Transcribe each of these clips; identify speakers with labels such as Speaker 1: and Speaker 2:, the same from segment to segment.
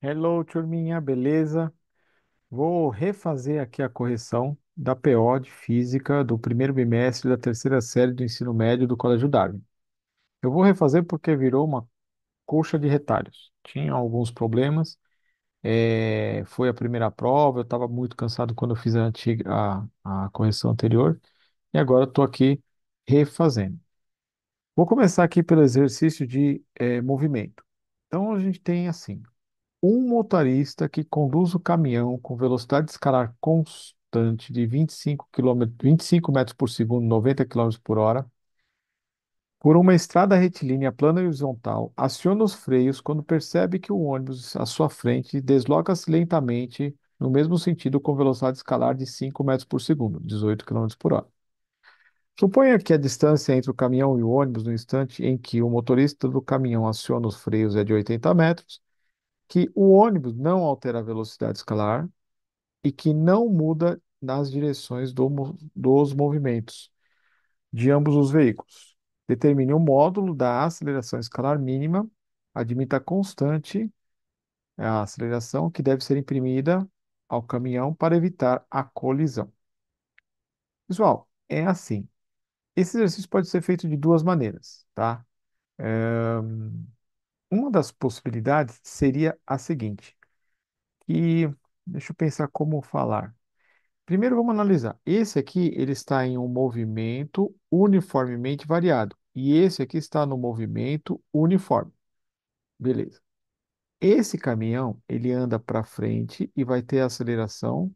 Speaker 1: Hello, turminha, beleza? Vou refazer aqui a correção da PO de Física do primeiro bimestre da terceira série do ensino médio do Colégio Darwin. Eu vou refazer porque virou uma colcha de retalhos. Tinha alguns problemas, foi a primeira prova, eu estava muito cansado quando eu fiz a correção anterior, e agora estou aqui refazendo. Vou começar aqui pelo exercício de movimento. Então, a gente tem assim. Um motorista que conduz o caminhão com velocidade escalar constante de 25 metros por segundo, 90 quilômetros por hora, por uma estrada retilínea plana e horizontal, aciona os freios quando percebe que o ônibus à sua frente desloca-se lentamente no mesmo sentido com velocidade escalar de 5 metros por segundo, 18 quilômetros por hora. Suponha que a distância entre o caminhão e o ônibus no instante em que o motorista do caminhão aciona os freios é de 80 metros, que o ônibus não altera a velocidade escalar e que não muda nas direções dos movimentos de ambos os veículos. Determine o módulo da aceleração escalar mínima, admita constante a aceleração que deve ser imprimida ao caminhão para evitar a colisão. Pessoal, é assim. Esse exercício pode ser feito de duas maneiras, tá? Uma das possibilidades seria a seguinte, que deixa eu pensar como falar. Primeiro vamos analisar. Esse aqui, ele está em um movimento uniformemente variado. E esse aqui está no movimento uniforme. Beleza. Esse caminhão, ele anda para frente e vai ter aceleração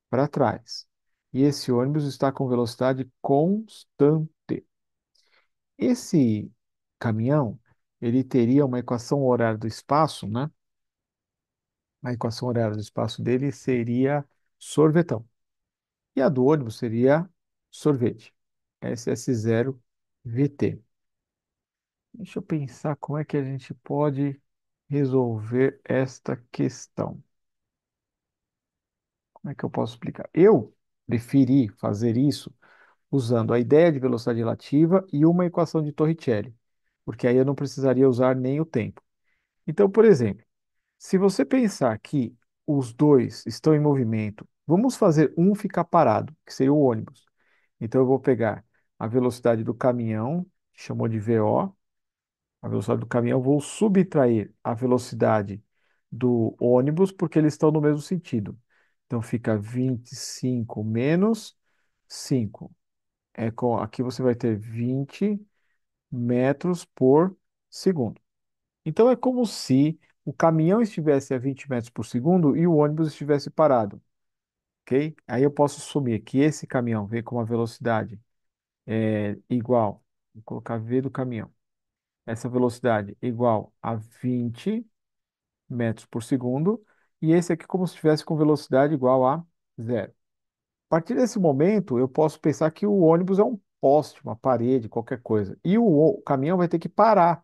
Speaker 1: para trás. E esse ônibus está com velocidade constante. Esse caminhão, ele teria uma equação horária do espaço, né? A equação horária do espaço dele seria sorvetão. E a do ônibus seria sorvete. SS0 VT. Deixa eu pensar como é que a gente pode resolver esta questão. Como é que eu posso explicar? Eu preferi fazer isso usando a ideia de velocidade relativa e uma equação de Torricelli, porque aí eu não precisaria usar nem o tempo. Então, por exemplo, se você pensar que os dois estão em movimento, vamos fazer um ficar parado, que seria o ônibus. Então eu vou pegar a velocidade do caminhão, que chamou de VO, a velocidade do caminhão, vou subtrair a velocidade do ônibus, porque eles estão no mesmo sentido. Então fica 25 menos 5. Aqui você vai ter 20 metros por segundo. Então é como se o caminhão estivesse a 20 metros por segundo e o ônibus estivesse parado, ok? Aí eu posso assumir que esse caminhão vem com uma velocidade igual, vou colocar V do caminhão. Essa velocidade igual a 20 metros por segundo, e esse aqui como se estivesse com velocidade igual a zero. A partir desse momento, eu posso pensar que o ônibus é um poste, uma parede, qualquer coisa. E o caminhão vai ter que parar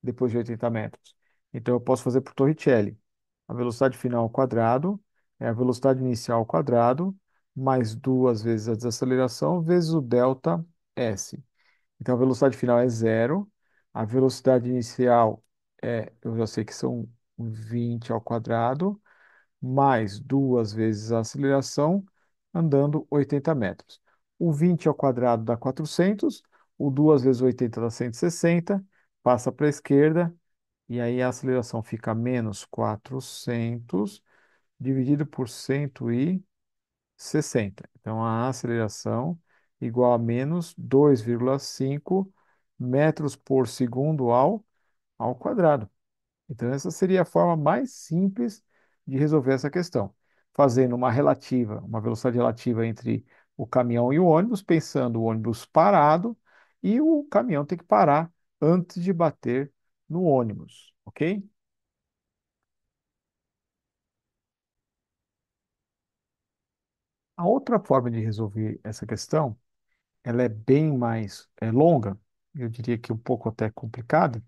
Speaker 1: depois de 80 metros. Então eu posso fazer por Torricelli. A velocidade final ao quadrado é a velocidade inicial ao quadrado, mais duas vezes a desaceleração, vezes o delta S. Então, a velocidade final é zero. A velocidade inicial eu já sei que são 20 ao quadrado, mais duas vezes a aceleração, andando 80 metros. O 20 ao quadrado dá 400, o 2 vezes 80 dá 160, passa para a esquerda, e aí a aceleração fica menos 400, dividido por 160. Então, a aceleração igual a menos 2,5 metros por segundo ao quadrado. Então, essa seria a forma mais simples de resolver essa questão, fazendo uma velocidade relativa entre o caminhão e o ônibus, pensando o ônibus parado e o caminhão tem que parar antes de bater no ônibus, ok? A outra forma de resolver essa questão, ela é bem mais longa, eu diria que um pouco até complicada.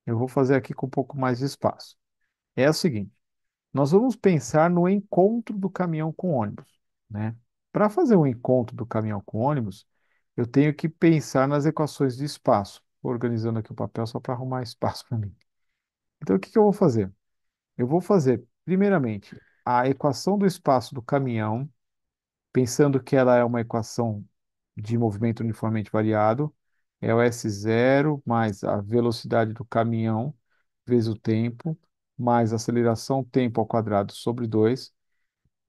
Speaker 1: Eu vou fazer aqui com um pouco mais de espaço. É a seguinte: nós vamos pensar no encontro do caminhão com o ônibus, né? Para fazer um encontro do caminhão com o ônibus, eu tenho que pensar nas equações de espaço. Vou organizando aqui o papel só para arrumar espaço para mim. Então, o que que eu vou fazer? Eu vou fazer, primeiramente, a equação do espaço do caminhão, pensando que ela é uma equação de movimento uniformemente variado, é o S0 mais a velocidade do caminhão vezes o tempo, mais a aceleração tempo ao quadrado sobre 2,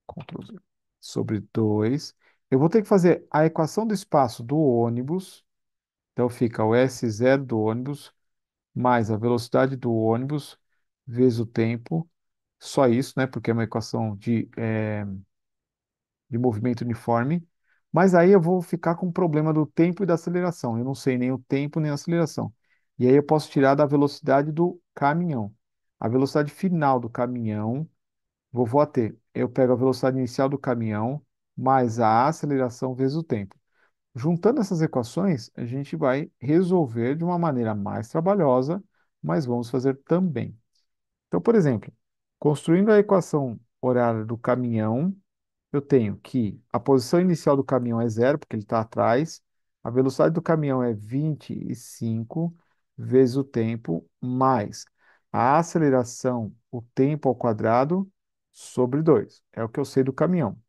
Speaker 1: Ctrl Z, sobre 2. Eu vou ter que fazer a equação do espaço do ônibus, então fica o S0 do ônibus mais a velocidade do ônibus vezes o tempo, só isso, né? Porque é uma equação de movimento uniforme. Mas aí eu vou ficar com o problema do tempo e da aceleração. Eu não sei nem o tempo nem a aceleração. E aí eu posso tirar da velocidade do caminhão. A velocidade final do caminhão, vou a ter. Eu pego a velocidade inicial do caminhão mais a aceleração vezes o tempo. Juntando essas equações, a gente vai resolver de uma maneira mais trabalhosa, mas vamos fazer também. Então, por exemplo, construindo a equação horária do caminhão, eu tenho que a posição inicial do caminhão é zero, porque ele está atrás, a velocidade do caminhão é 25 vezes o tempo, mais a aceleração, o tempo ao quadrado, sobre 2. É o que eu sei do caminhão.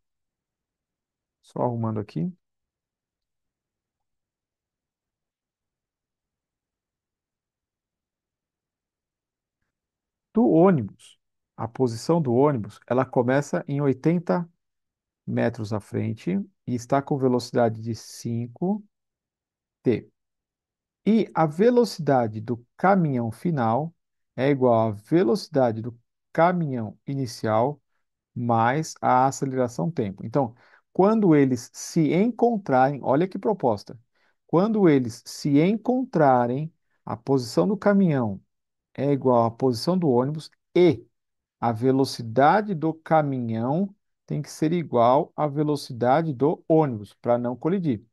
Speaker 1: Só arrumando aqui. Do ônibus, a posição do ônibus, ela começa em 80 metros à frente e está com velocidade de 5t. E a velocidade do caminhão final é igual à velocidade do caminhão inicial mais a aceleração tempo. Então, quando eles se encontrarem, olha que proposta. Quando eles se encontrarem, a posição do caminhão é igual à posição do ônibus e a velocidade do caminhão tem que ser igual à velocidade do ônibus, para não colidir.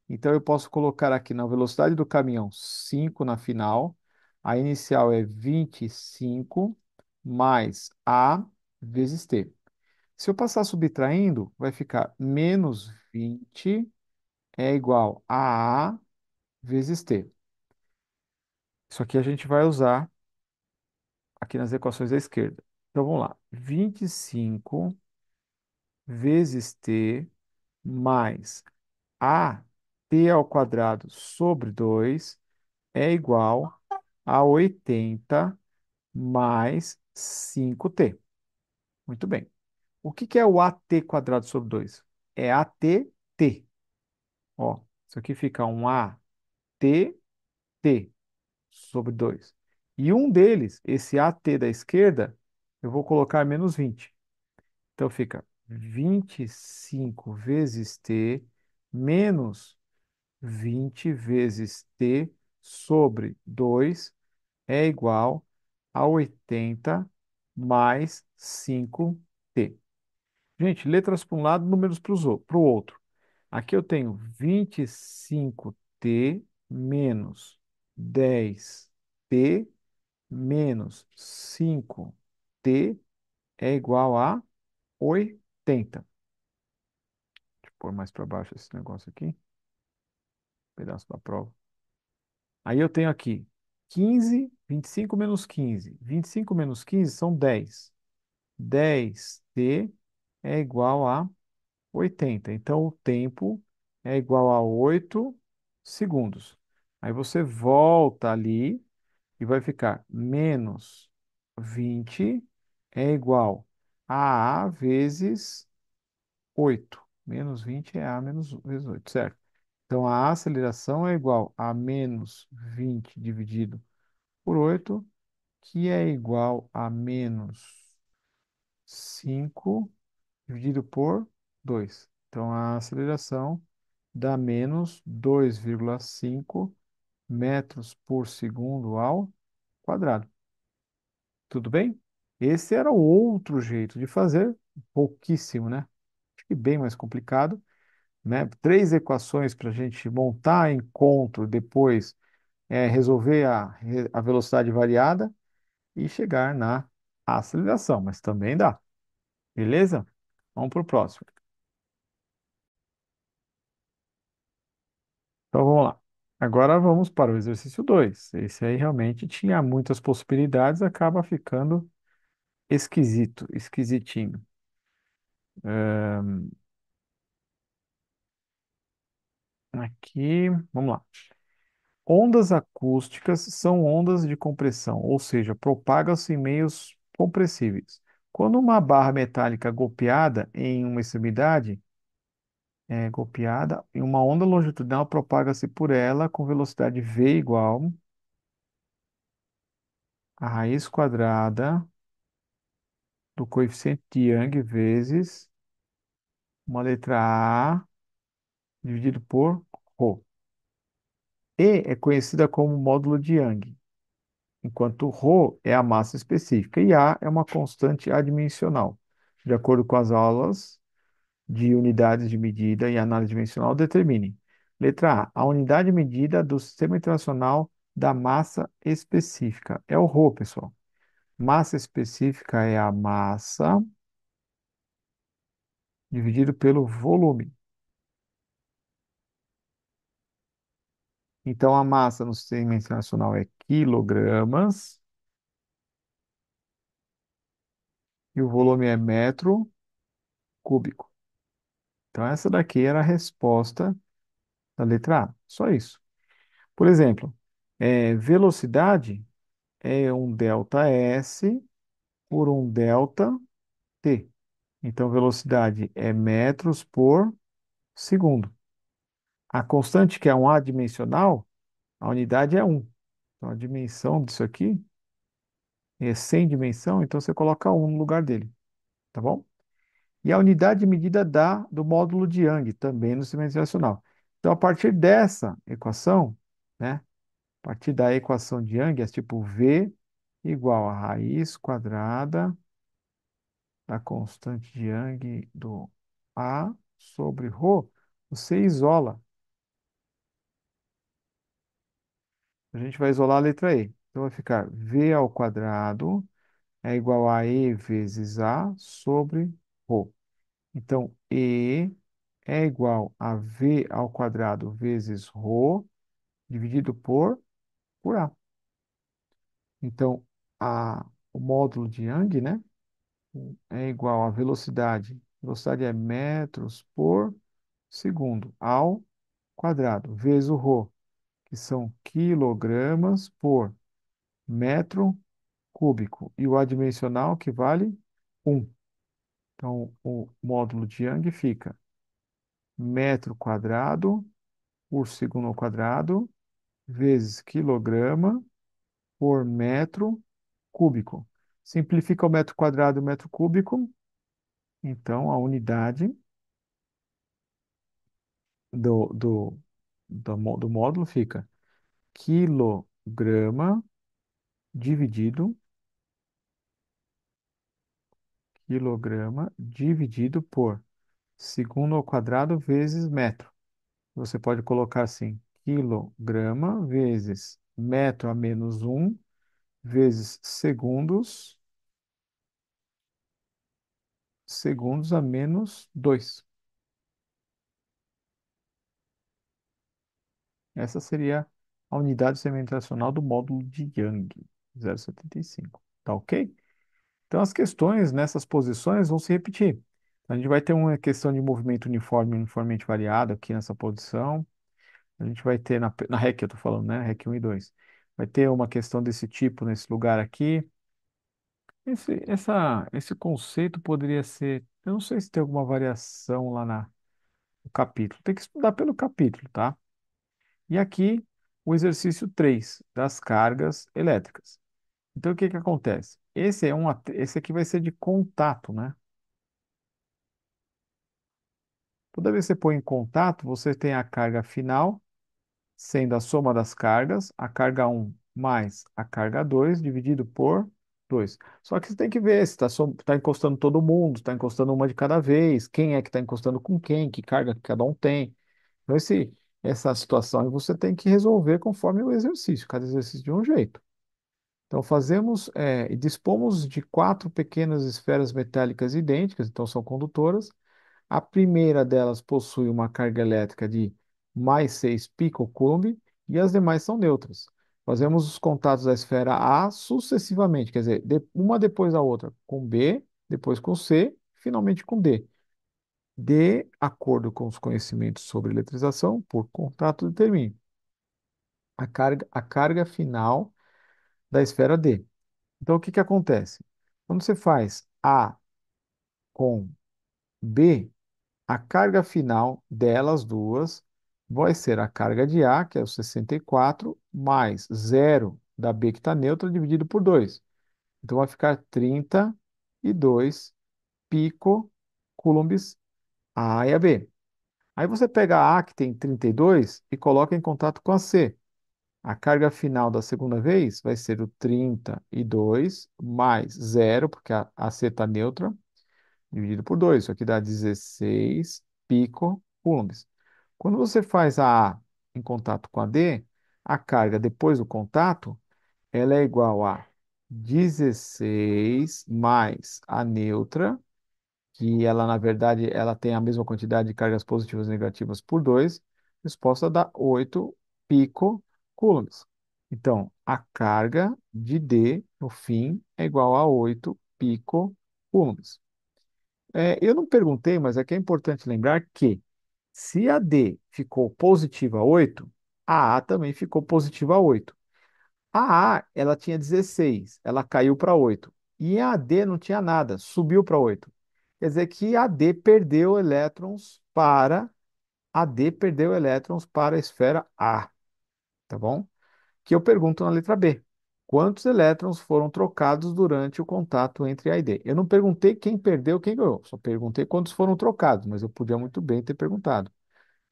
Speaker 1: Então, eu posso colocar aqui na velocidade do caminhão 5 na final, a inicial é 25 mais A vezes T. Se eu passar subtraindo, vai ficar menos 20 é igual a A vezes T. Isso aqui a gente vai usar aqui nas equações da esquerda. Então, vamos lá. 25 vezes T mais a t ao quadrado sobre 2 é igual a 80 mais 5t. Muito bem. O que que é o at quadrado sobre 2? É att. Ó, isso aqui fica um att sobre 2. E um deles, esse at da esquerda, eu vou colocar menos 20. Então fica 25 vezes t menos 20 vezes t sobre 2 é igual a 80 mais 5t. Gente, letras para um lado, números para o outro. Aqui eu tenho 25t menos 10t menos 5t é igual a 80. Deixa eu pôr mais para baixo esse negócio aqui, pedaço da prova. Aí eu tenho aqui 15, 25 menos 15. 25 menos 15 são 10. 10t é igual a 80. Então, o tempo é igual a 8 segundos. Aí você volta ali e vai ficar menos 20 é igual a vezes 8. Menos 20 é A menos vezes 8, certo? Então, a aceleração é igual a menos 20 dividido por 8, que é igual a menos 5 dividido por 2. Então, a aceleração dá menos 2,5 metros por segundo ao quadrado. Tudo bem? Esse era o outro jeito de fazer, pouquíssimo, né? Acho que bem mais complicado, né? Três equações para a gente montar encontro, depois resolver a velocidade variada e chegar na aceleração, mas também dá, beleza? Vamos para o próximo. Então vamos lá. Agora vamos para o exercício 2. Esse aí realmente tinha muitas possibilidades, acaba ficando esquisito, esquisitinho. Aqui, vamos lá. Ondas acústicas são ondas de compressão, ou seja, propagam-se em meios compressíveis. Quando uma barra metálica golpeada em uma extremidade é golpeada, em uma onda longitudinal propaga-se por ela com velocidade v igual a raiz quadrada do coeficiente de Young vezes uma letra A dividido por ρ. E é conhecida como módulo de Young, enquanto ρ é a massa específica e A é uma constante adimensional. De acordo com as aulas de unidades de medida e análise dimensional, determine. Letra A, a unidade medida do Sistema Internacional da Massa Específica. É o ρ, pessoal. Massa específica é a massa dividido pelo volume. Então, a massa no Sistema Internacional é quilogramas e o volume é metro cúbico. Então, essa daqui era a resposta da letra A. Só isso. Por exemplo, velocidade é um delta S por um delta T. Então, velocidade é metros por segundo. A constante, que é um adimensional, a unidade é 1. Então, a dimensão disso aqui é sem dimensão, então você coloca 1 no lugar dele, tá bom? E a unidade de medida do módulo de Young, também no sistema internacional. Então, a partir dessa equação, né, a partir da equação de Young, é tipo V igual a raiz quadrada da constante de Young do A sobre ρ, você isola. A gente vai isolar a letra E. Então, vai ficar V ao quadrado é igual a E vezes A sobre ρ. Então, E é igual a V ao quadrado vezes ρ dividido por A. Então, o módulo de Young, né, é igual a velocidade. Velocidade é metros por segundo ao quadrado, vezes o ρ, que são quilogramas por metro cúbico. E o adimensional, que vale 1. Então, o módulo de Young fica metro quadrado por segundo ao quadrado, vezes quilograma por metro cúbico. Simplifica o metro quadrado e o metro cúbico, então a unidade do módulo fica quilograma dividido, quilograma dividido por segundo ao quadrado vezes metro. Você pode colocar assim, quilograma vezes metro a menos um vezes segundos a menos 2. Essa seria a unidade segmentacional do módulo de Young, 0,75. Tá ok? Então, as questões nessas posições vão se repetir. A gente vai ter uma questão de movimento uniforme, uniformemente variado aqui nessa posição. A gente vai ter na REC, eu estou falando, né? REC 1 e 2. Vai ter uma questão desse tipo nesse lugar aqui. Esse conceito poderia ser. Eu não sei se tem alguma variação lá no capítulo. Tem que estudar pelo capítulo, tá? E aqui o exercício 3 das cargas elétricas. Então, o que que acontece? Esse aqui vai ser de contato, né? Toda vez que você põe em contato, você tem a carga final, sendo a soma das cargas, a carga um mais a carga 2 dividido por 2. Só que você tem que ver se está encostando todo mundo, está encostando uma de cada vez, quem é que está encostando com quem, que carga que cada um tem. Então, essa situação aí você tem que resolver conforme o exercício, cada exercício de um jeito. Então, e dispomos de quatro pequenas esferas metálicas idênticas, então são condutoras. A primeira delas possui uma carga elétrica de mais 6 picocoulomb e as demais são neutras. Fazemos os contatos da esfera A sucessivamente, quer dizer, uma depois da outra, com B, depois com C, finalmente com D. De acordo com os conhecimentos sobre eletrização, por contato, determine a carga final da esfera D. Então, o que que acontece? Quando você faz A com B, a carga final delas duas vai ser a carga de A, que é o 64, mais zero da B que está neutra, dividido por 2. Então vai ficar 32 picocoulombs a A e a B. Aí você pega a A, que tem 32, e coloca em contato com a C. A carga final da segunda vez vai ser o 32 mais zero, porque a C está neutra, dividido por 2. Isso aqui dá 16 picocoulombs. Quando você faz a A em contato com a D, a carga depois do contato, ela é igual a 16 mais a neutra, que ela, na verdade, ela tem a mesma quantidade de cargas positivas e negativas por 2, resposta dá 8 picocoulombs. Então, a carga de D, no fim, é igual a 8 picocoulombs. Eu não perguntei, mas aqui é importante lembrar que se a D ficou positiva a 8, a A também ficou positiva a 8. A A, ela tinha 16, ela caiu para 8. E a D não tinha nada, subiu para 8. Quer dizer que a D perdeu elétrons para a esfera A, tá bom? Que eu pergunto na letra B. Quantos elétrons foram trocados durante o contato entre A e D? Eu não perguntei quem perdeu, quem ganhou. Só perguntei quantos foram trocados, mas eu podia muito bem ter perguntado.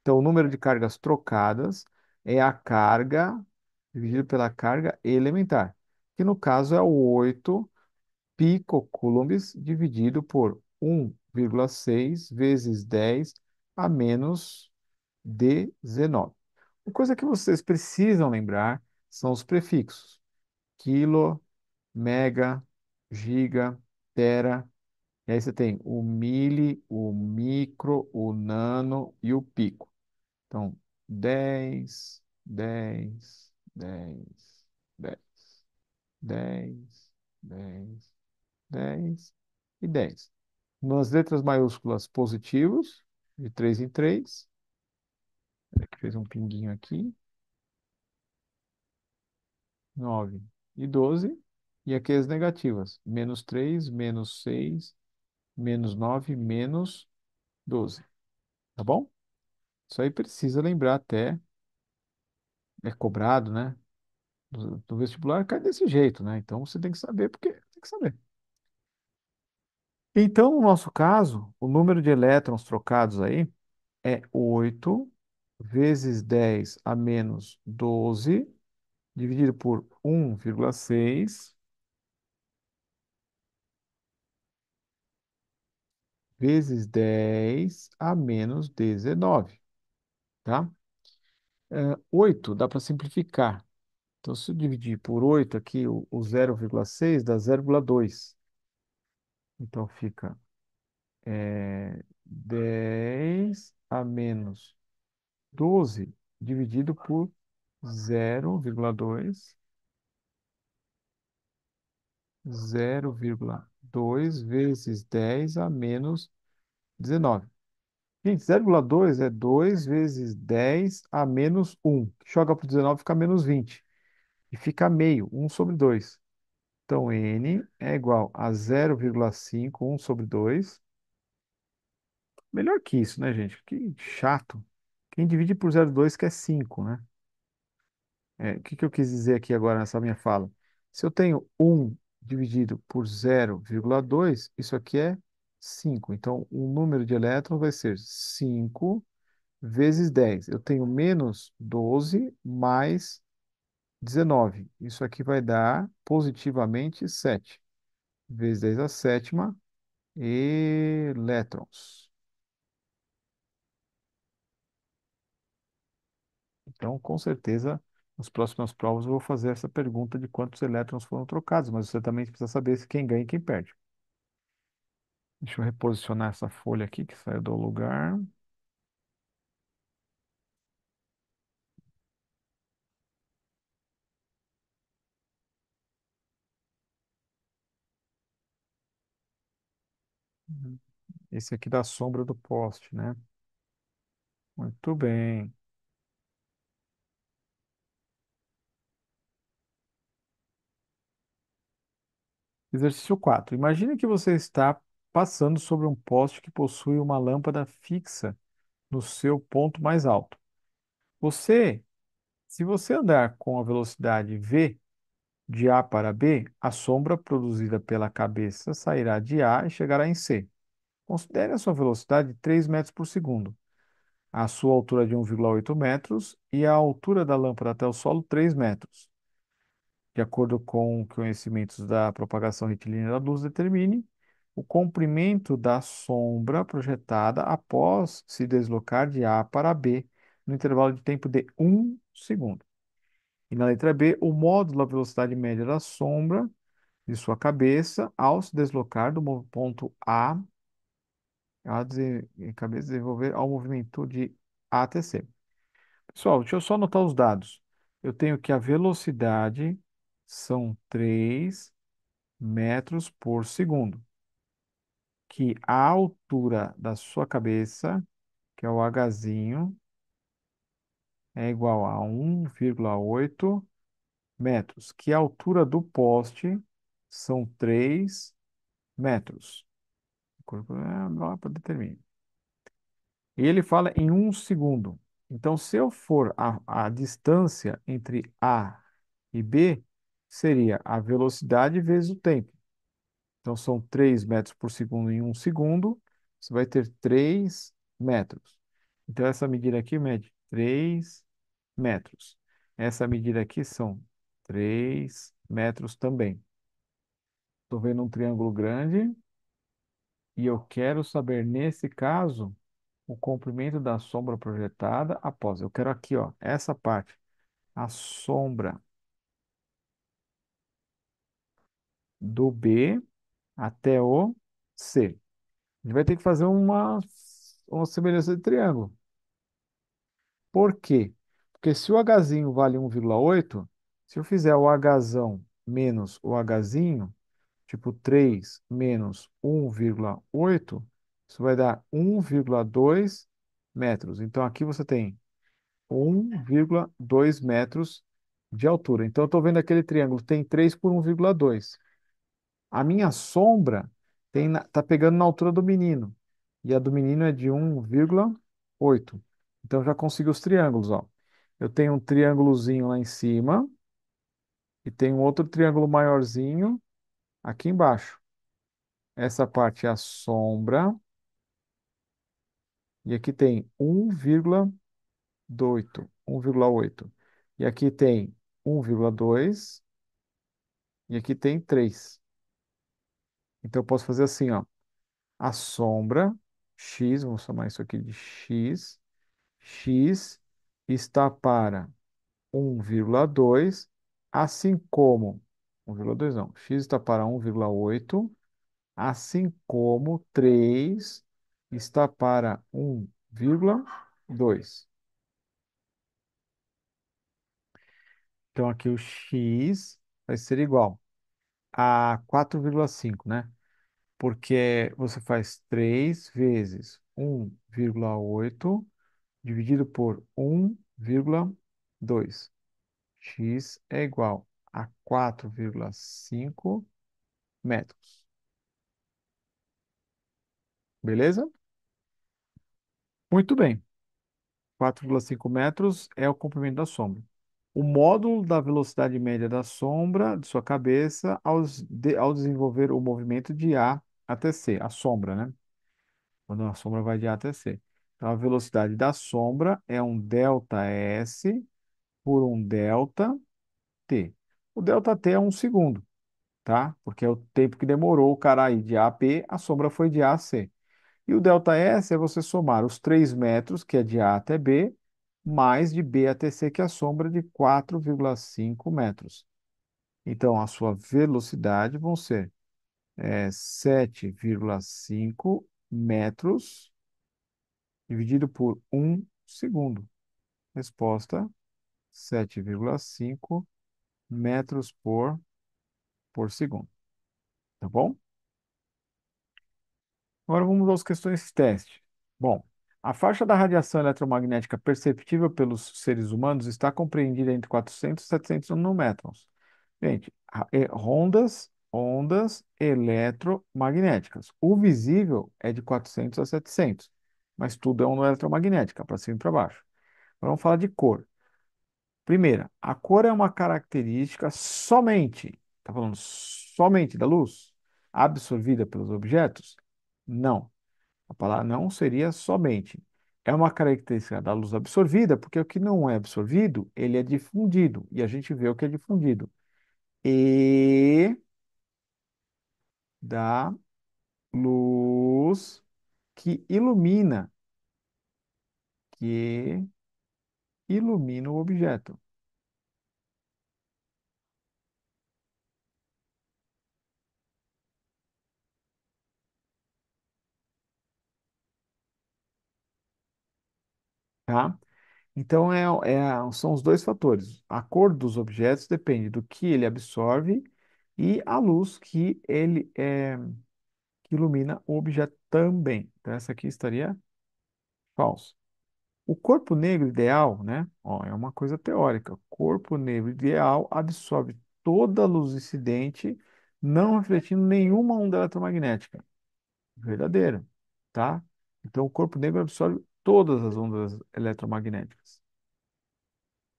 Speaker 1: Então, o número de cargas trocadas é a carga dividido pela carga elementar, que no caso é o 8 picocoulombs dividido por 1,6 vezes 10 a menos 19. Uma coisa que vocês precisam lembrar são os prefixos: quilo, mega, giga, tera. E aí você tem o mili, o micro, o nano e o pico. Então, 10, 10, 10, 10, 10, 10, 10 e 10. Nas letras maiúsculas positivos, de 3 em 3. Que fez um pinguinho aqui. 9 e 12. E aqui as negativas. Menos 3, menos 6, menos 9, menos 12. Tá bom? Isso aí precisa lembrar até. É cobrado, né? Do vestibular cai desse jeito, né? Então você tem que saber, porque tem que saber. Então, no nosso caso, o número de elétrons trocados aí é 8 vezes 10 a menos 12, dividido por 1,6 vezes 10 a menos 19, tá? 8 dá para simplificar. Então, se eu dividir por 8 aqui, o 0,6 dá 0,2. Então, fica 10 a menos 12 dividido por 0,2, 0,2 vezes 10 a menos 19. Gente, 0,2 é 2 vezes 10 a menos 1. Joga para o 19, fica menos 20. E fica meio, 1/2. Então, n é igual a 0,5, 1/2. Melhor que isso, né, gente? Que chato. Quem divide por 0,2 quer 5, né? O que que eu quis dizer aqui agora nessa minha fala? Se eu tenho 1 dividido por 0,2, isso aqui é 5. Então, o número de elétrons vai ser 5 vezes 10. Eu tenho menos 12 mais 19. Isso aqui vai dar positivamente 7. Vezes 10 a sétima elétrons. Então, com certeza, nas próximas provas eu vou fazer essa pergunta de quantos elétrons foram trocados, mas você também precisa saber se quem ganha e quem perde. Deixa eu reposicionar essa folha aqui que saiu do lugar. Uhum. Esse aqui da sombra do poste, né? Muito bem. Exercício 4. Imagine que você está passando sobre um poste que possui uma lâmpada fixa no seu ponto mais alto. Você, se você andar com a velocidade v de A para B, a sombra produzida pela cabeça sairá de A e chegará em C. Considere a sua velocidade de 3 metros por segundo, a sua altura de 1,8 metros e a altura da lâmpada até o solo 3 metros. De acordo com conhecimentos da propagação retilínea da luz, determine o comprimento da sombra projetada após se deslocar de A para B no intervalo de tempo de 1 segundo. E na letra B, o módulo da velocidade média da sombra de sua cabeça ao se deslocar do ponto A, cabeça desenvolver ao movimento de A até C. Pessoal, deixa eu só anotar os dados. Eu tenho que a velocidade são 3 metros por segundo, que a altura da sua cabeça, que é o Hzinho, é igual a 1,8 metros, que a altura do poste são 3 metros. Lá para determinar. E ele fala em 1 segundo. Então, se eu for a distância entre A e B, seria a velocidade vezes o tempo. Então, são 3 metros por segundo em 1 segundo. Você vai ter 3 metros. Então, essa medida aqui mede 3 metros. Essa medida aqui são 3 metros também. Estou vendo um triângulo grande e eu quero saber, nesse caso, o comprimento da sombra projetada após. Eu quero aqui, ó, essa parte, a sombra do B até o C. A gente vai ter que fazer uma semelhança de triângulo. Por quê? Porque se o Hzinho vale 1,8, se eu fizer o Hzão menos o Hzinho, tipo 3 menos 1,8, isso vai dar 1,2 metros. Então aqui você tem 1,2 metros de altura. Então, eu estou vendo aquele triângulo, tem 3 por 1,2. A minha sombra tá pegando na altura do menino. E a do menino é de 1,8. Então, já consegui os triângulos, ó. Eu tenho um triângulozinho lá em cima e tenho um outro triângulo maiorzinho aqui embaixo. Essa parte é a sombra. E aqui tem 1,8. 1,8. E aqui tem 1,2. E aqui tem 3. Então eu posso fazer assim, ó. A sombra x, vamos chamar isso aqui de x. X está para 1,2, assim como 1,2 não. X está para 1,8, assim como 3 está para 1,2. Então aqui o x vai ser igual a 4,5, né? Porque você faz 3 vezes 1,8 dividido por 1,2. X é igual a 4,5 metros. Beleza? Muito bem. 4,5 metros é o comprimento da sombra. O módulo da velocidade média da sombra de sua cabeça ao desenvolver o movimento de A até C, a sombra, né? Quando a sombra vai de A até C. Então, a velocidade da sombra é um delta S por um delta T. O delta T é 1 segundo, tá? Porque é o tempo que demorou o cara ir de A a B, a sombra foi de A a C. E o delta S é você somar os 3 metros, que é de A até B, mais de B até C, que é a sombra de 4,5 metros. Então, a sua velocidade vão ser 7,5 metros dividido por 1 segundo. Resposta: 7,5 metros por segundo. Tá bom? Agora vamos às questões teste. Bom, a faixa da radiação eletromagnética perceptível pelos seres humanos está compreendida entre 400 e 700 nanômetros. Gente, ondas eletromagnéticas. O visível é de 400 a 700, mas tudo é onda eletromagnética, para cima e para baixo. Agora vamos falar de cor. Primeira, a cor é uma característica somente, está falando somente da luz, absorvida pelos objetos? Não. A palavra não seria somente. É uma característica da luz absorvida, porque o que não é absorvido, ele é difundido, e a gente vê o que é difundido. E da luz que que ilumina o objeto, tá? Então, são os dois fatores. A cor dos objetos depende do que ele absorve e a luz que ilumina o objeto também. Então, essa aqui estaria falso. O corpo negro ideal, né? Ó, é uma coisa teórica. O corpo negro ideal absorve toda a luz incidente, não refletindo nenhuma onda eletromagnética. Verdadeiro, tá? Então, o corpo negro absorve todas as ondas eletromagnéticas.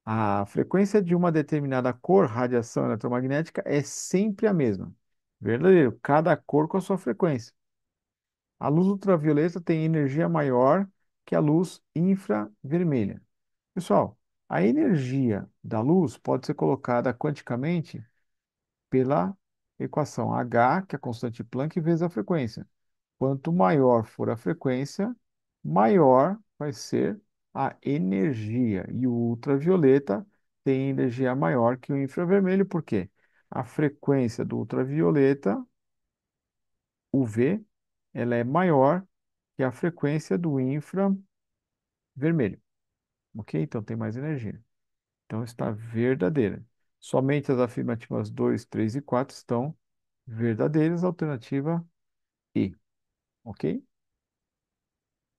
Speaker 1: A frequência de uma determinada cor, radiação eletromagnética, é sempre a mesma. Verdadeiro, cada cor com a sua frequência. A luz ultravioleta tem energia maior que a luz infravermelha. Pessoal, a energia da luz pode ser colocada quanticamente pela equação H, que é a constante Planck, vezes a frequência. Quanto maior for a frequência, maior vai ser a energia. E o ultravioleta tem energia maior que o infravermelho, por quê? A frequência do ultravioleta, UV, ela é maior que a frequência do infravermelho, ok? Então tem mais energia. Então está verdadeira. Somente as afirmativas 2, 3 e 4 estão verdadeiras, alternativa E, ok?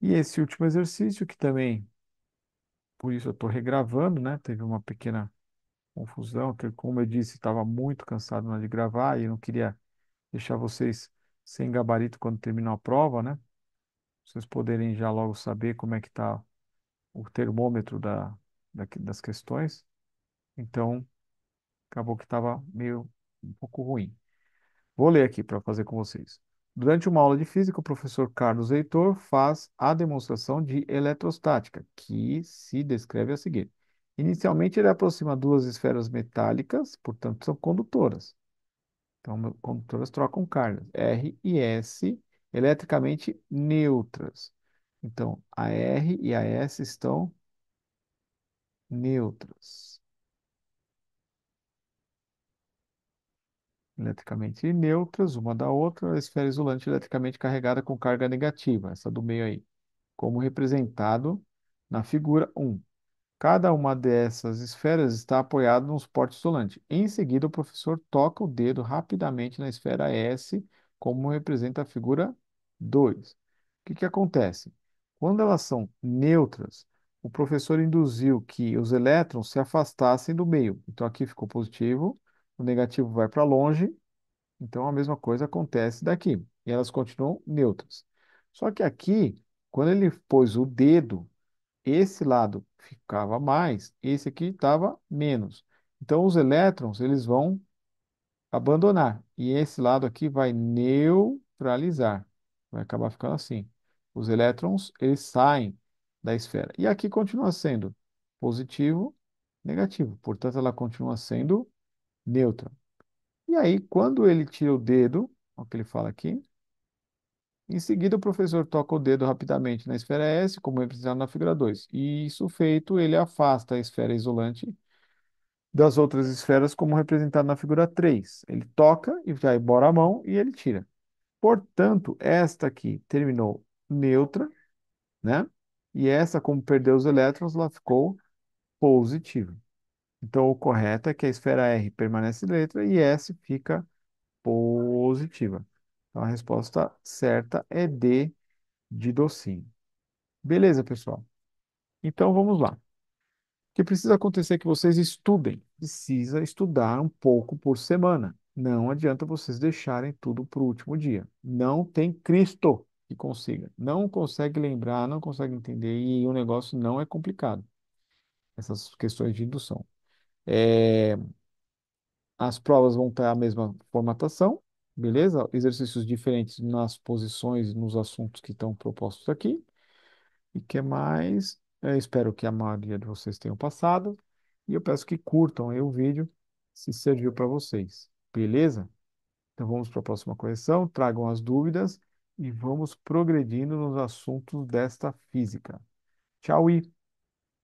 Speaker 1: E esse último exercício, que também, por isso eu estou regravando, né? Teve uma pequena confusão, que como eu disse, estava muito cansado na hora de gravar e eu não queria deixar vocês sem gabarito quando terminar a prova, né? Vocês poderem já logo saber como é que está o termômetro das questões. Então, acabou que estava meio um pouco ruim. Vou ler aqui para fazer com vocês. Durante uma aula de física, o professor Carlos Heitor faz a demonstração de eletrostática, que se descreve a seguir. Inicialmente, ele aproxima duas esferas metálicas, portanto, são condutoras. Então, condutoras trocam cargas, R e S, eletricamente neutras. Então, a R e a S estão neutras. Eletricamente neutras, uma da outra, a esfera isolante eletricamente carregada com carga negativa, essa do meio aí, como representado na figura 1. Cada uma dessas esferas está apoiada num suporte isolante. Em seguida, o professor toca o dedo rapidamente na esfera S, como representa a figura 2. O que que acontece? Quando elas são neutras, o professor induziu que os elétrons se afastassem do meio. Então, aqui ficou positivo, o negativo vai para longe, então a mesma coisa acontece daqui. E elas continuam neutras. Só que aqui, quando ele pôs o dedo, esse lado ficava mais, esse aqui estava menos. Então os elétrons, eles vão abandonar. E esse lado aqui vai neutralizar. Vai acabar ficando assim. Os elétrons, eles saem da esfera. E aqui continua sendo positivo, negativo. Portanto, ela continua sendo neutra. E aí, quando ele tira o dedo, o que ele fala aqui, em seguida o professor toca o dedo rapidamente na esfera S, como representado na figura 2. E isso feito, ele afasta a esfera isolante das outras esferas, como representado na figura 3. Ele toca e vai embora a mão e ele tira. Portanto, esta aqui terminou neutra, né? E essa, como perdeu os elétrons, ela ficou positiva. Então, o correto é que a esfera R permanece neutra e S fica positiva. Então a resposta certa é D, de docinho. Beleza, pessoal? Então vamos lá. O que precisa acontecer é que vocês estudem. Precisa estudar um pouco por semana. Não adianta vocês deixarem tudo para o último dia. Não tem Cristo que consiga. Não consegue lembrar, não consegue entender e o negócio não é complicado. Essas questões de indução. É, as provas vão ter a mesma formatação, beleza? Exercícios diferentes nas posições, nos assuntos que estão propostos aqui. E que mais? Eu espero que a maioria de vocês tenham passado. E eu peço que curtam aí o vídeo se serviu para vocês. Beleza? Então vamos para a próxima correção. Tragam as dúvidas e vamos progredindo nos assuntos desta física. Tchau e